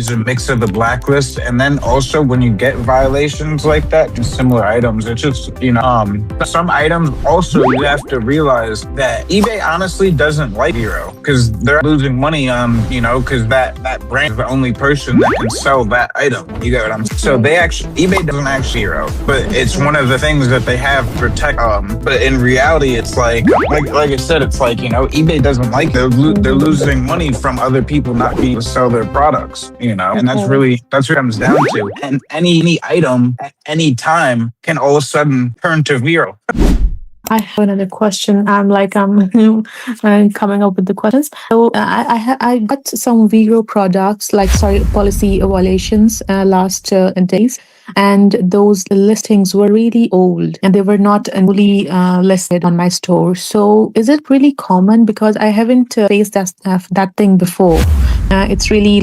use a mix of the blacklist, and then also when you get violations like that, similar items, it's just, some items also you have to realize that eBay honestly doesn't like VeRO because they're losing money on, because that brand is the only person that can sell that item. You get what I'm saying? So eBay doesn't actually VeRO, but it's one of the things that they have to protect. But in reality, it's like I said, it's like, eBay doesn't like, they're losing money from other people not being able to sell their products, and that's what it comes down to. And any item at any time can all of a sudden turn to VeRO. I have another question. I'm coming up with the questions. So I got some VeRO products, policy violations last days, and those listings were really old and they were not fully listed on my store. So is it really common? Because I haven't faced that thing before. It's really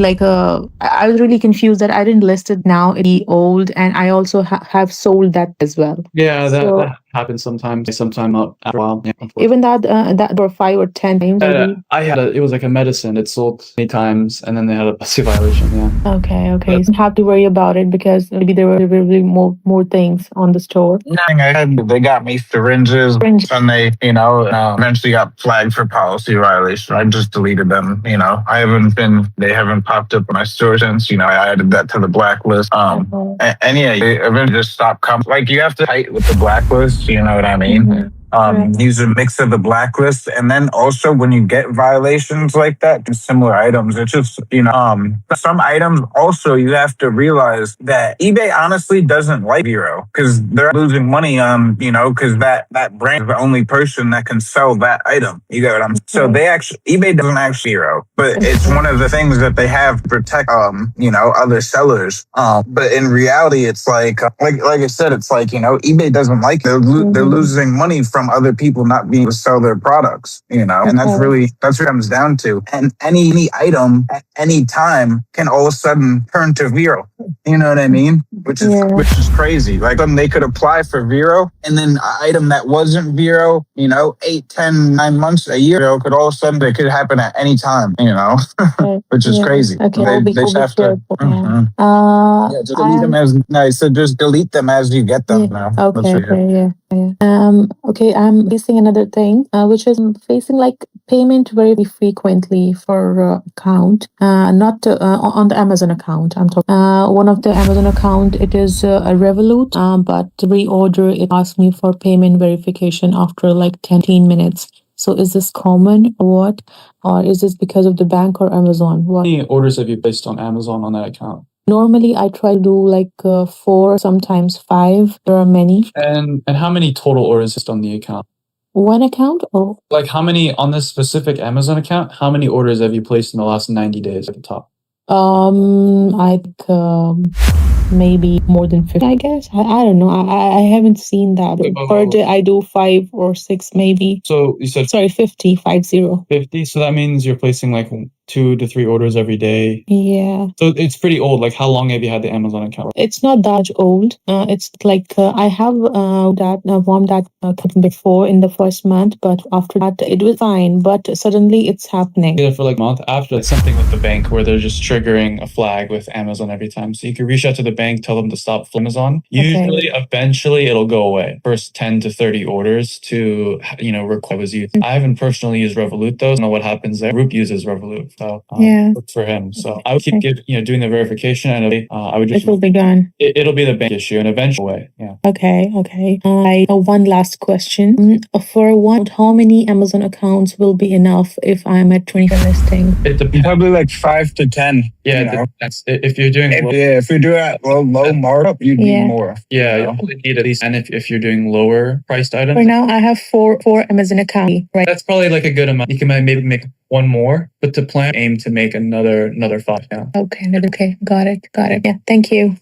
I was really confused that I didn't list it now. It's old, and I also have sold that as well. Yeah, that happens sometimes. Sometime up after a while. Yeah, even that for 5 or 10 times. I had it was like a medicine. It sold many times, and then they had a policy violation. Yeah. Okay. So you don't have to worry about it because maybe there were really more things on the store. Nothing I had. They got me syringes, and they, eventually got flagged for policy violation. I just deleted them. They haven't popped up on my store since. I added that to the blacklist. And yeah, they eventually just stopped coming. Like, you have to fight with the blacklist. You know what I mean? Mm-hmm. Use a mix of the blacklist, and then also when you get violations like that, similar items, it's just, some items also you have to realize that eBay honestly doesn't like VeRO because they're losing money on, because that brand is the only person that can sell that item. You get what I'm saying? So eBay doesn't actually VeRO, but it's one of the things that they have to protect, other sellers. But in reality, it's like I said, it's like, eBay doesn't like, they're losing money from other people not being able to sell their products, and that's what it comes down to. And any item at any time can all of a sudden turn to VeRO. You know what I mean? Which is crazy. Like, they could apply for VeRO, and then an item that wasn't VeRO, 8, 10, 9 months, a year ago, could all of a sudden, it could happen at any time, which is crazy. Okay, they just have to. Just delete them just delete them as you get them now. Okay. Okay, I'm facing another thing, which is I'm facing payment very frequently for account, not on the Amazon account. I'm talking one of the Amazon account. It is a Revolut, but to reorder it asks me for payment verification after 10 minutes. So is this common or what? Or is this because of the bank or Amazon? What? How many orders have you placed on Amazon on that account? Normally, I try to do 4, sometimes 5. There are many. And how many total orders is on the account? One account, or how many on this specific Amazon account? How many orders have you placed in the last 90 days at the top? I think maybe more than 50. I guess I don't know. I haven't seen that. Per day, I do 5 or 6 maybe. So you said 50. 50. So that means you're placing 2 to 3 orders every day. Yeah. So it's pretty old. How long have you had the Amazon account? It's not that old. It's I have warmed that before in the first month, but after that it was fine. But suddenly it's happening. For a month after, it's something with the bank where they're just triggering a flag with Amazon every time. So you can reach out to the bank, tell them to stop Amazon. Usually, eventually, it'll go away. First 10 to 30 orders to require was used. I haven't personally used Revolut though. I don't know what happens there. Group uses Revolut. So look for him. So I would keep doing the verification, and I would just. It will be gone. It'll be the bank issue, and eventually, yeah. Okay. I have one last question. For one, how many Amazon accounts will be enough if I'm at 25 listing? It depends. Probably 5 to 10. Yeah, that's if you're doing. If you're doing low markup, you need more. Yeah, you only need at least, and if you're doing lower priced items. For now, I have four Amazon accounts. Right. That's probably a good amount. You can maybe make one more, but to plan, aim to make another 5 now. Okay, got it. Yeah, thank you.